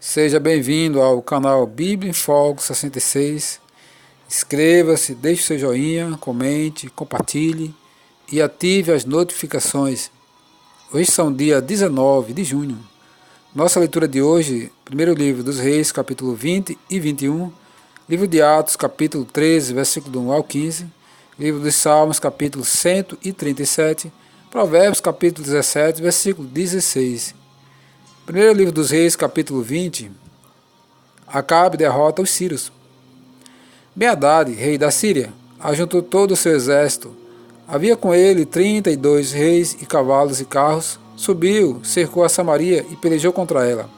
Seja bem-vindo ao canal Bíblia em Foco 66. Inscreva-se, deixe seu joinha, comente, compartilhe e ative as notificações. Hoje são dia 19 de junho. Nossa leitura de hoje, primeiro livro dos Reis, capítulo 20 e 21, livro de Atos, capítulo 13, versículo 1 ao 15, livro dos Salmos, capítulo 137, Provérbios, capítulo 17, versículo 16. Primeiro livro dos Reis, capítulo 20, Acabe derrota os sírios. Ben-Hadad, rei da Síria, ajuntou todo o seu exército. Havia com ele 32 reis e cavalos e carros. Subiu, cercou a Samaria e pelejou contra ela.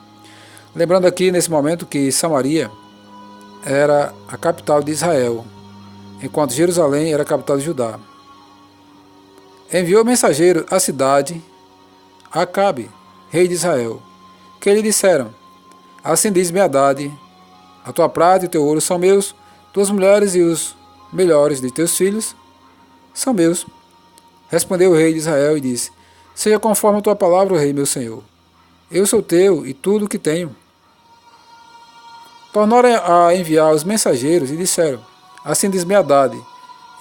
Lembrando aqui nesse momento que Samaria era a capital de Israel, enquanto Jerusalém era a capital de Judá. Enviou mensageiro à cidade Acabe, rei de Israel, que lhe disseram: assim diz Ben-Hadad, a tua prata e o teu ouro são meus, tuas mulheres e os melhores de teus filhos são meus. Respondeu o rei de Israel e disse: seja conforme a tua palavra, rei meu senhor. Eu sou teu e tudo o que tenho. Tornaram a enviar os mensageiros e disseram: assim diz Ben-Hadad,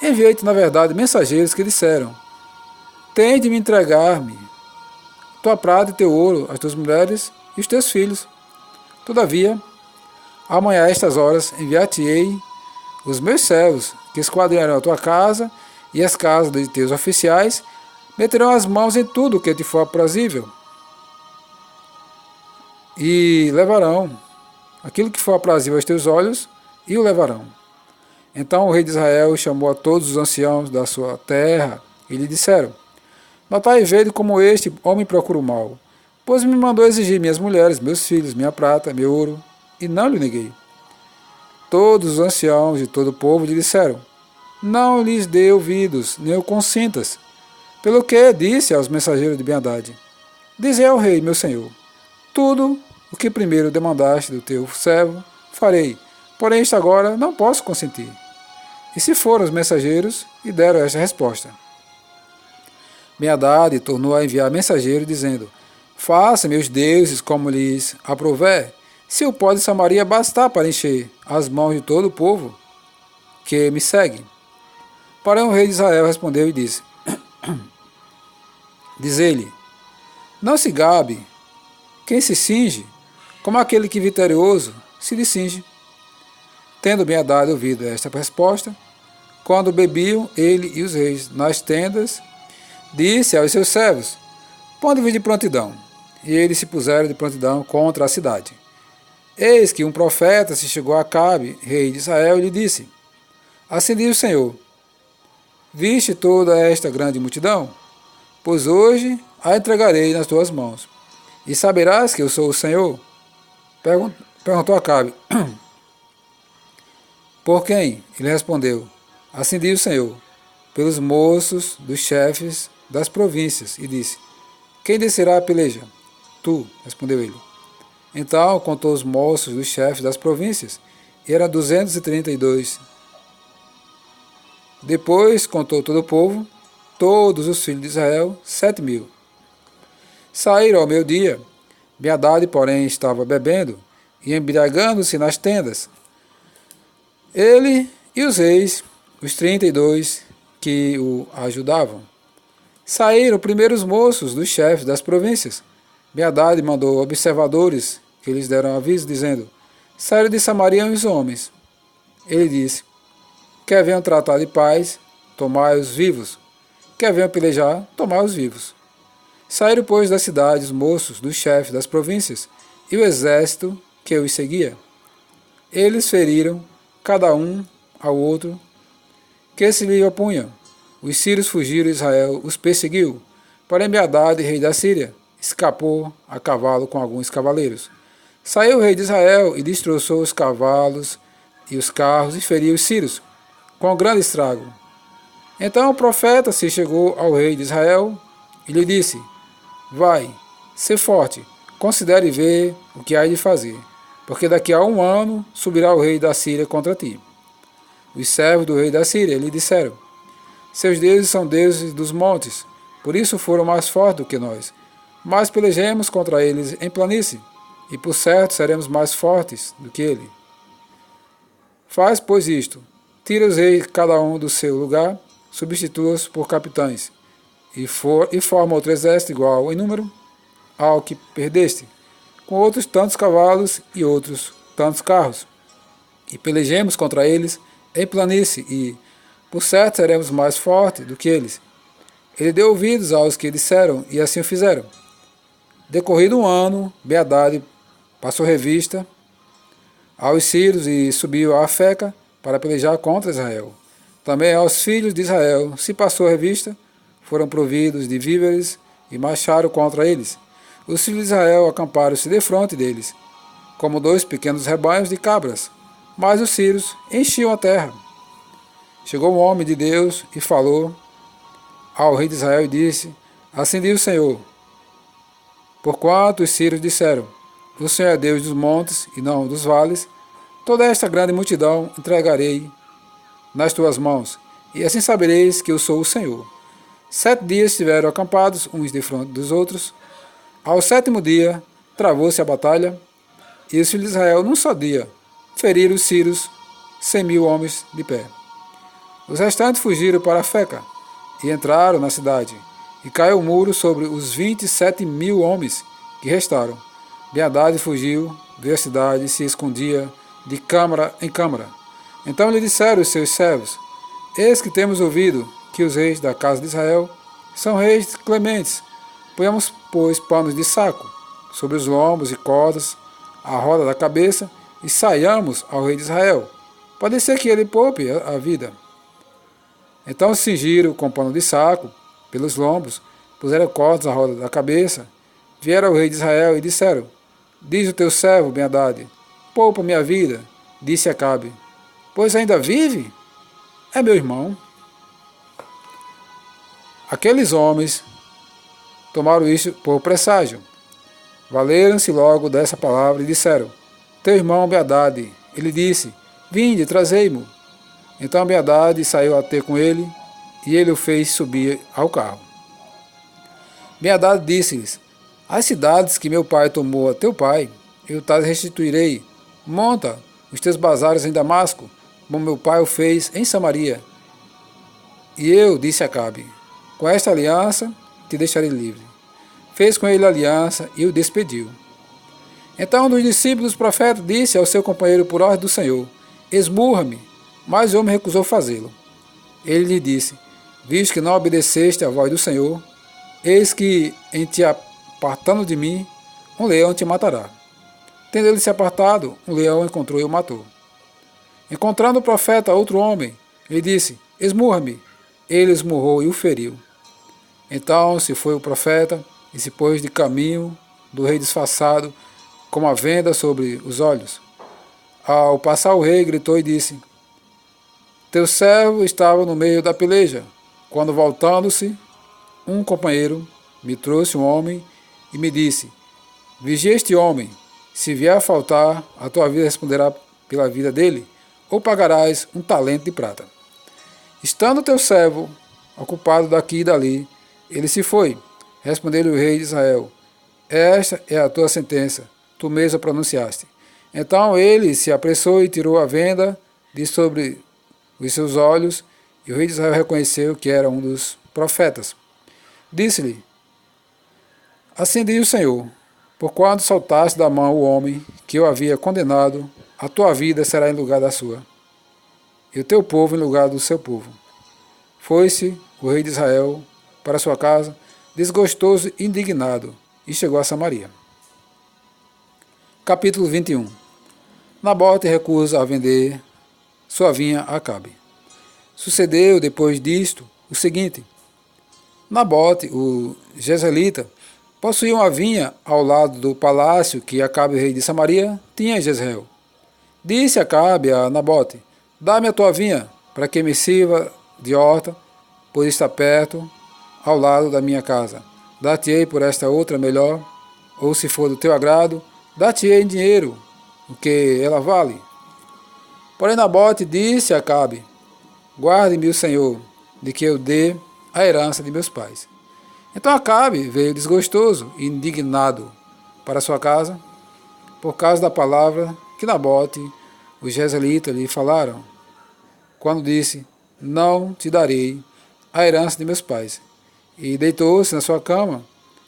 enviei-te na verdade mensageiros que disseram: tem de me entregar-me tua prata e teu ouro, as tuas mulheres e os teus filhos. Todavia, amanhã a estas horas enviar-te-ei os meus servos, que esquadrinharão a tua casa e as casas de teus oficiais, meterão as mãos em tudo que te for aprazível, e levarão aquilo que for aprazível aos teus olhos, e o levarão. Então o rei de Israel chamou a todos os anciãos da sua terra, e lhe disseram: notai e vede como este homem procura o mal, pois me mandou exigir minhas mulheres, meus filhos, minha prata, meu ouro, e não lhe neguei. Todos os anciãos de todo o povo lhe disseram: não lhes dê ouvidos, nem o consintas. Pelo que disse aos mensageiros de Ben-Hadad: dizei ao rei, meu senhor, tudo o que primeiro demandaste do teu servo, farei, porém isto agora não posso consentir. E se foram os mensageiros e deram esta resposta. Ben-Hadad tornou a enviar mensageiros, dizendo: faça meus deuses como lhes aprouver, se o pó de Samaria bastar para encher as mãos de todo o povo que me segue. Porém o rei de Israel respondeu e disse: diz ele, não se gabe quem se cinge, como aquele que vitorioso se descinge. Tendo Ben-Hadad ouvido esta resposta, quando bebiam ele e os reis nas tendas, disse aos seus servos: ponde-vos de prontidão. E eles se puseram de prontidão contra a cidade. Eis que um profeta se chegou a Acabe, rei de Israel, e lhe disse: assim diz o Senhor, viste toda esta grande multidão? Pois hoje a entregarei nas tuas mãos, e saberás que eu sou o Senhor. Perguntou Acabe: por quem? Ele respondeu: assim diz o Senhor, pelos moços dos chefes das províncias. E disse: quem descerá a peleja? Tu, respondeu ele. Então contou os moços dos chefes das províncias, e eram 232. Depois contou todo o povo, todos os filhos de Israel, 7.000. Saíram ao meio-dia. Ben-Hadad, porém, estava bebendo e embriagando-se nas tendas. Ele e os reis, os 32 que o ajudavam. Saíram primeiro os moços dos chefes das províncias. Ben-Hadad mandou observadores, que lhes deram aviso, dizendo: saíram de Samaria os homens. Ele disse: quer venham tratar de paz, tomai-os vivos. Quer venham pelejar, tomai-os vivos. Saíram, pois, da cidade os moços dos chefes das províncias e o exército que os seguia. Eles feriram, cada um ao outro, que se lhe opunham. Os sírios fugiram e Israel os perseguiu. Porém Ben-Hadad, rei da Síria, escapou a cavalo com alguns cavaleiros. Saiu o rei de Israel e destroçou os cavalos e os carros e feriu os sírios com grande estrago. Então o profeta se chegou ao rei de Israel e lhe disse: vai, sê forte, considere e vê o que há de fazer, porque daqui a 1 ano subirá o rei da Síria contra ti. Os servos do rei da Síria lhe disseram: seus deuses são deuses dos montes, por isso foram mais fortes do que nós. Mas pelejemos contra eles em planície. e por certo seremos mais fortes do que ele. Faz, pois, isto: tira os reis cada um do seu lugar, substitua-os por capitães, e forma outro exército igual em número ao que perdeste, com outros tantos cavalos e outros tantos carros. E pelejemos contra eles em planície, e, por certo, seremos mais fortes do que eles. Ele deu ouvidos aos que disseram, e assim o fizeram. Decorrido um ano, Ben-Hadad passou revista aos sírios e subiu a Afeca para pelejar contra Israel. Também aos filhos de Israel se passou revista, foram providos de víveres e marcharam contra eles. Os filhos de Israel acamparam-se defronte deles, como dois pequenos rebanhos de cabras, mas os sírios enchiam a terra. Chegou um homem de Deus e falou ao rei de Israel e disse: assim diz o Senhor, porquanto os sírios disseram, o Senhor é Deus dos montes e não dos vales, toda esta grande multidão entregarei nas tuas mãos, e assim sabereis que eu sou o Senhor. 7 dias estiveram acampados uns defronte dos outros. Ao 7º dia, travou-se a batalha, e os filhos de Israel, num só dia, feriram os sírios 100.000 homens de pé. Os restantes fugiram para Afeca, e entraram na cidade, e caiu o muro sobre os 27.000 homens que restaram. Ben-Hadad fugiu, veio à cidade e se escondia de câmara em câmara. Então lhe disseram os seus servos: eis que temos ouvido que os reis da casa de Israel são reis clementes. Ponhamos, pois, panos de saco sobre os lombos e cordas à roda da cabeça e saiamos ao rei de Israel. Pode ser que ele poupe a vida. Então se cingiram com pano de saco pelos lombos, puseram cordas à roda da cabeça, vieram ao rei de Israel e disseram: diz o teu servo Ben-Hadad, poupa minha vida. Disse Acabe: pois ainda vive? É meu irmão. Aqueles homens tomaram isso por presságio. Valeram-se logo dessa palavra e disseram: teu irmão Ben-Hadad. Ele disse: vinde, trazei-mo. Então Ben-Hadad saiu a ter com ele, e ele o fez subir ao carro. Ben-Hadad disse-lhes: as cidades que meu pai tomou a teu pai, eu te restituirei. Monta os teus bazares em Damasco, como meu pai o fez em Samaria. E eu, disse Acabe, com esta aliança te deixarei livre. Fez com ele aliança e o despediu. Então um dos discípulos do profeta disse ao seu companheiro por ordem do Senhor: esmurra-me. Mas o homem recusou fazê-lo. Ele lhe disse: visto que não obedeceste à voz do Senhor, eis que, em te apartando de mim, um leão te matará. Tendo ele se apartado, um leão encontrou e o matou. Encontrando o profeta outro homem, ele disse: esmurra-me. Ele esmurrou e o feriu. Então se foi o profeta e se pôs de caminho do rei disfarçado, com uma venda sobre os olhos. Ao passar o rei, gritou e disse: teu servo estava no meio da peleja, quando, voltando-se, um companheiro me trouxe um homem e me disse: vigia este homem, se vier a faltar, a tua vida responderá pela vida dele, ou pagarás um talento de prata. Estando teu servo ocupado daqui e dali, ele se foi. Respondeu-lhe o rei de Israel: esta é a tua sentença, tu mesmo a pronunciaste. Então ele se apressou e tirou a venda de sobre os seus olhos, e o rei de Israel reconheceu que era um dos profetas. Disse-lhe: assim diz o Senhor, porquanto soltaste da mão o homem que eu havia condenado, a tua vida será em lugar da sua, e o teu povo em lugar do seu povo. Foi-se o rei de Israel para sua casa, desgostoso e indignado, e chegou a Samaria. Capítulo 21. Nabote recusa a vender sua vinha a Acabe. Sucedeu depois disto o seguinte: Nabote, o jezreelita, possuía uma vinha ao lado do palácio que Acabe, rei de Samaria, tinha em Jezreel. Disse Acabe a Nabote: dá-me a tua vinha, para que me sirva de horta, pois está perto, ao lado da minha casa. Dar-te-ei por esta outra melhor, ou se for do teu agrado, dar-te-ei em dinheiro, o que ela vale. Porém Nabote disse a Acabe: guarde-me o Senhor, de que eu dê a herança de meus pais. Então Acabe veio desgostoso e indignado para sua casa, por causa da palavra que Nabote, os jezreelitas, lhe falaram, quando disse, não te darei a herança de meus pais. E deitou-se na sua cama,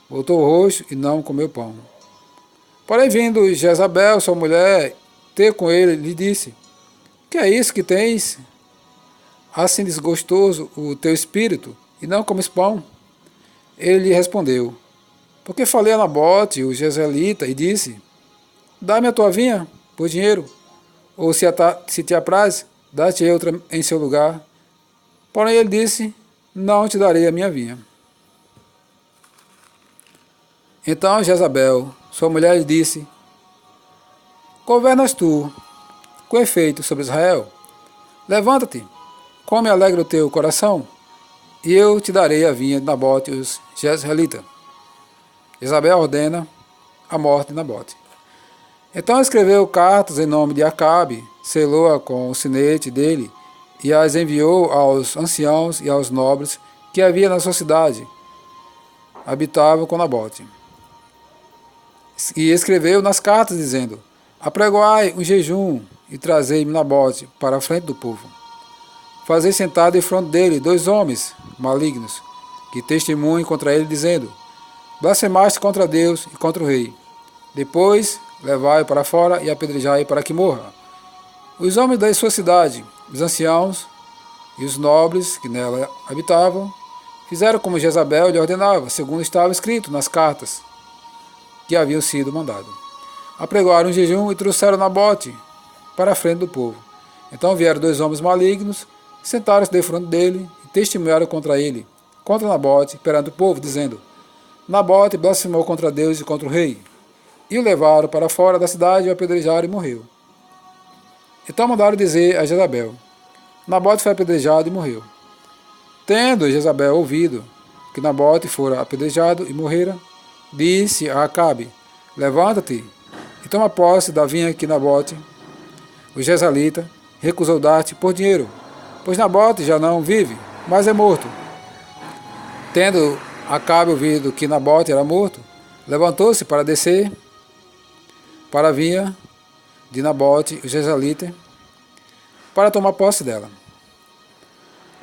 voltou o rosto e não comeu pão. Porém, vindo Jezabel, sua mulher, ter com ele, lhe disse, que é isso que tens? Assim desgostoso o teu espírito, e não comes pão? Ele lhe respondeu, porque falei a Nabote, o jezreelita, e disse, dá-me a tua vinha, por dinheiro, ou se te apraz, dá-te outra em seu lugar. Porém ele disse, não te darei a minha vinha. Então Jezabel, sua mulher, lhe disse, governas tu, com efeito, sobre Israel? Levanta-te, come e alegra o teu coração, e eu te darei a vinha de Nabote, os jezreelitas. Jezabel ordena a morte de Nabote. Então escreveu cartas em nome de Acabe, selou-a com o sinete dele, e as enviou aos anciãos e aos nobres que havia na sua cidade, habitavam com Nabote. E escreveu nas cartas, dizendo, apregoai um jejum e trazei-me Nabote para a frente do povo. Fazei sentado em frente dele 2 homens malignos, que testemunhem contra ele, dizendo, blasfemaste contra Deus e contra o rei. Depois levai-o para fora e apedrejai para que morra. Os homens da sua cidade, os anciãos e os nobres que nela habitavam, fizeram como Jezabel lhe ordenava, segundo estava escrito nas cartas que haviam sido mandadas. Apregoaram um jejum e trouxeram Nabote para a frente do povo. Então vieram 2 homens malignos, sentaram-se defronte dele e testemunharam contra ele, contra Nabote, perante o povo, dizendo, Nabote blasfemou contra Deus e contra o rei. E o levaram para fora da cidade, o apedrejaram e morreu. Então mandaram dizer a Jezabel, Nabote foi apedrejado e morreu. Tendo Jezabel ouvido que Nabote fora apedrejado e morrera, disse a Acabe, levanta-te e toma posse da vinha que Nabote, o jezreelita, recusou dar-te por dinheiro, pois Nabote já não vive, mas é morto. Tendo Acabe ouvido que Nabote era morto, levantou-se para descer para a vinha de Nabote, o jezreelita, para tomar posse dela.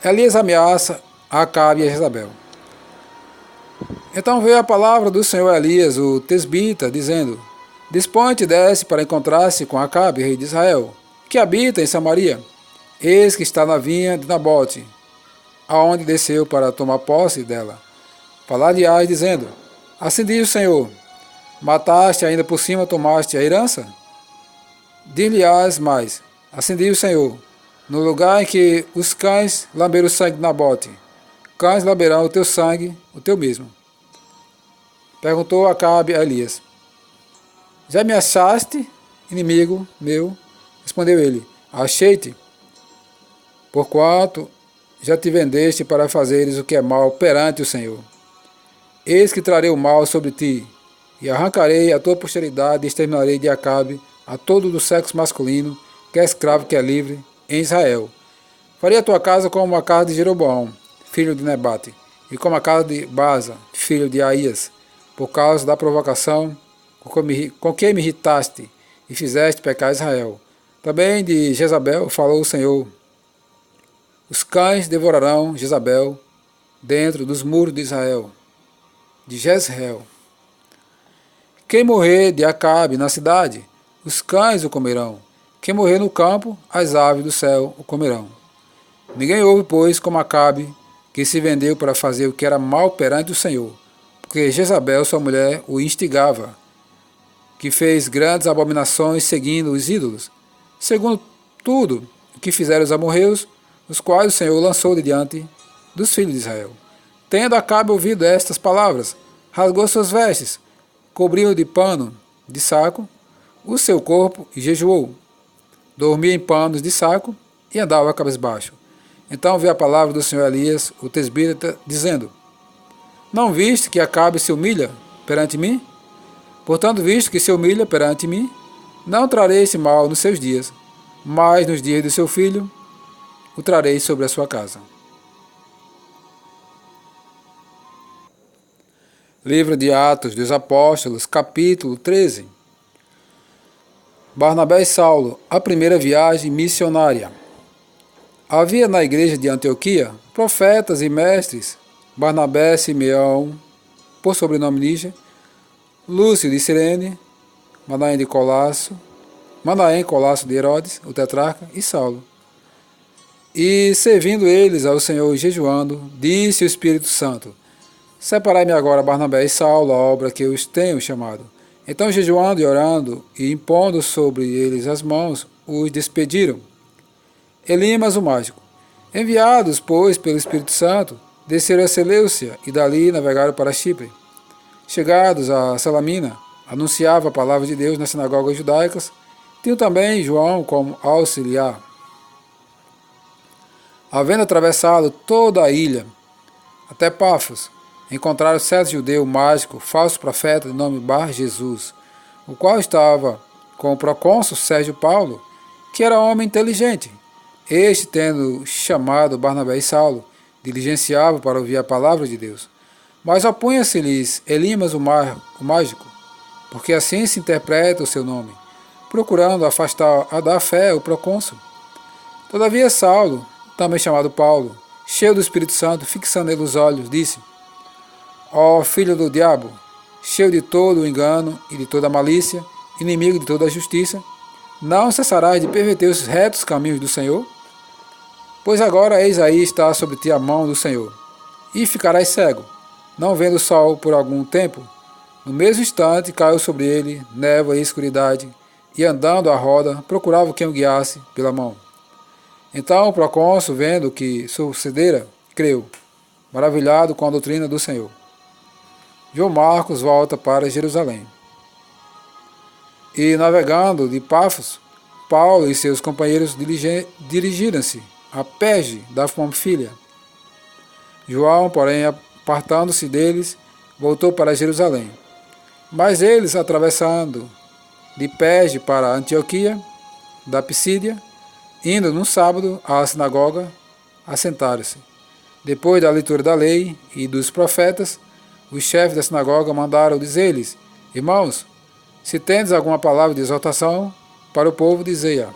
Elias ameaça a Acabe e a Jezabel. Então veio a palavra do Senhor a Elias, o tesbita, dizendo, dispõe-te e desce para encontrar-se com Acabe, rei de Israel, que habita em Samaria. Eis que está na vinha de Nabote, aonde desceu para tomar posse dela. Falar-lhe-ás, dizendo, assim diz o Senhor, mataste ainda por cima, tomaste a herança? Dir-lhe-ás mais, assim diz o Senhor, no lugar em que os cães lamberam o sangue de Nabote, cães lamberão o teu sangue, o teu mesmo. Perguntou Acabe a Elias, já me achaste, inimigo meu? Respondeu ele, achei-te, porquanto já te vendeste para fazeres o que é mal perante o Senhor. Eis que trarei o mal sobre ti, e arrancarei a tua posteridade e exterminarei de Acabe a todo do sexo masculino, que é escravo, que é livre, em Israel. Farei a tua casa como a casa de Jeroboão, filho de Nebate, e como a casa de Baasa, filho de Aías, por causa da provocação com que me irritaste e fizeste pecar Israel. Também de Jezabel falou o Senhor, os cães devorarão Jezabel dentro dos muros de Israel, de Jezreel. Quem morrer de Acabe na cidade, os cães o comerão. Quem morrer no campo, as aves do céu o comerão. Ninguém houve, pois, como Acabe, que se vendeu para fazer o que era mal perante o Senhor, porque Jezabel, sua mulher, o instigava, que fez grandes abominações seguindo os ídolos, segundo tudo o que fizeram os amorreus, os quais o Senhor lançou de diante dos filhos de Israel. Tendo Acabe ouvido estas palavras, rasgou suas vestes, cobriu de pano de saco o seu corpo e jejuou. Dormia em panos de saco e andava cabisbaixo. Então veio a palavra do Senhor Elias, o tesbita, dizendo, não viste que Acabe se humilha perante mim? Portanto, visto que se humilha perante mim, não trarei esse mal nos seus dias, mas nos dias do seu filho o trarei sobre a sua casa. Livro de Atos dos Apóstolos, capítulo 13. Barnabé e Saulo, a primeira viagem missionária. Havia na igreja de Antioquia profetas e mestres: Barnabé, Simeão, por sobrenome Níger, Lúcio de Cirene, Manaém Colasso de Herodes, o tetrarca, e Saulo. E servindo eles ao Senhor e jejuando, disse o Espírito Santo: Separai-me agora Barnabé e Saulo, a obra que eu os tenho chamado. Então, jejuando e orando, e impondo sobre eles as mãos, os despediram. Elimas, o mágico. Enviados, pois, pelo Espírito Santo, desceram a Seleucia e dali navegaram para Chipre. Chegados a Salamina, anunciava a palavra de Deus nas sinagogas judaicas. Tinham também João como auxiliar. Havendo atravessado toda a ilha, até Pafos, encontraram certo judeu mágico, falso profeta, de nome Bar Jesus, o qual estava com o procônsul Sérgio Paulo, que era homem inteligente. Este, tendo chamado Barnabé e Saulo, diligenciava para ouvir a palavra de Deus. Mas opunha-se-lhes Elimas o mágico, porque assim se interpreta o seu nome, procurando afastar da fé o procônsul. Todavia Saulo, também chamado Paulo, cheio do Espírito Santo, fixando nele os olhos, disse: Ó filho do diabo, cheio de todo o engano e de toda a malícia, inimigo de toda a justiça, não cessarás de perverter os retos caminhos do Senhor? Pois agora eis aí está sobre ti a mão do Senhor, e ficarás cego, não vendo o sol por algum tempo. No mesmo instante caiu sobre ele névoa e escuridade, e andando à roda, procurava quem o guiasse pela mão. Então o procônsul, vendo o que sucedera, creu, maravilhado com a doutrina do Senhor. João Marcos volta para Jerusalém. E navegando de Pafos, Paulo e seus companheiros dirigiram-se a Perge da Pamfília. João, porém, apartando-se deles, voltou para Jerusalém. Mas eles, atravessando de Perge para Antioquia, da Pisídia, indo num sábado à sinagoga, assentaram-se. Depois da leitura da lei e dos profetas, os chefes da sinagoga mandaram dizer-lhes: Irmãos, se tendes alguma palavra de exortação para o povo, dizei-a.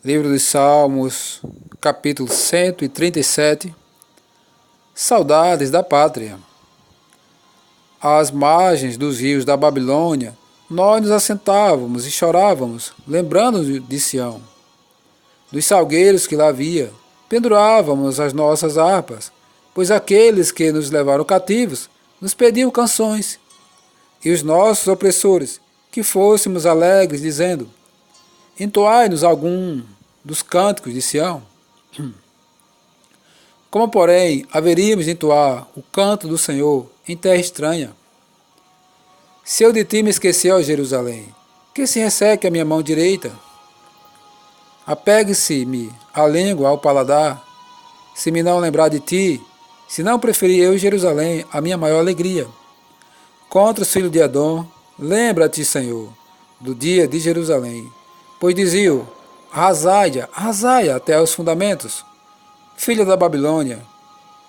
Livro dos Salmos, capítulo 137. Saudades da pátria. Às margens dos rios da Babilônia, nós nos assentávamos e chorávamos, lembrando de Sião. Dos salgueiros que lá havia, pendurávamos as nossas harpas, pois aqueles que nos levaram cativos nos pediam canções, e os nossos opressores, que fôssemos alegres, dizendo: Entoai-nos algum dos cânticos de Sião. Como, porém, haveríamos de entoar o canto do Senhor em terra estranha? Se eu de ti me esqueci, ó Jerusalém, que se resseque a minha mão direita? Apegue-se-me a língua ao paladar, se me não lembrar de ti, se não preferir eu Jerusalém a minha maior alegria. Contra os filhos de Edom, lembra-te, Senhor, do dia de Jerusalém, pois diziam: arrasai-a, arrasai-a até os fundamentos. Filha da Babilônia,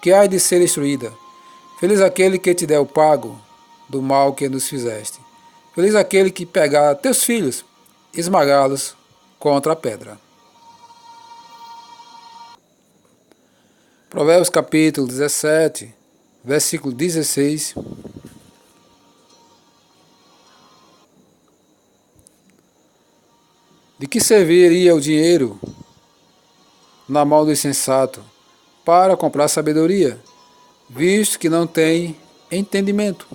que há de ser destruída, feliz aquele que te der o pago do mal que nos fizeste. Feliz aquele que pegar teus filhos, esmagá-los contra a pedra. Provérbios capítulo 17, versículo 16. De que serviria o dinheiro na mão do insensato para comprar sabedoria, visto que não tem entendimento?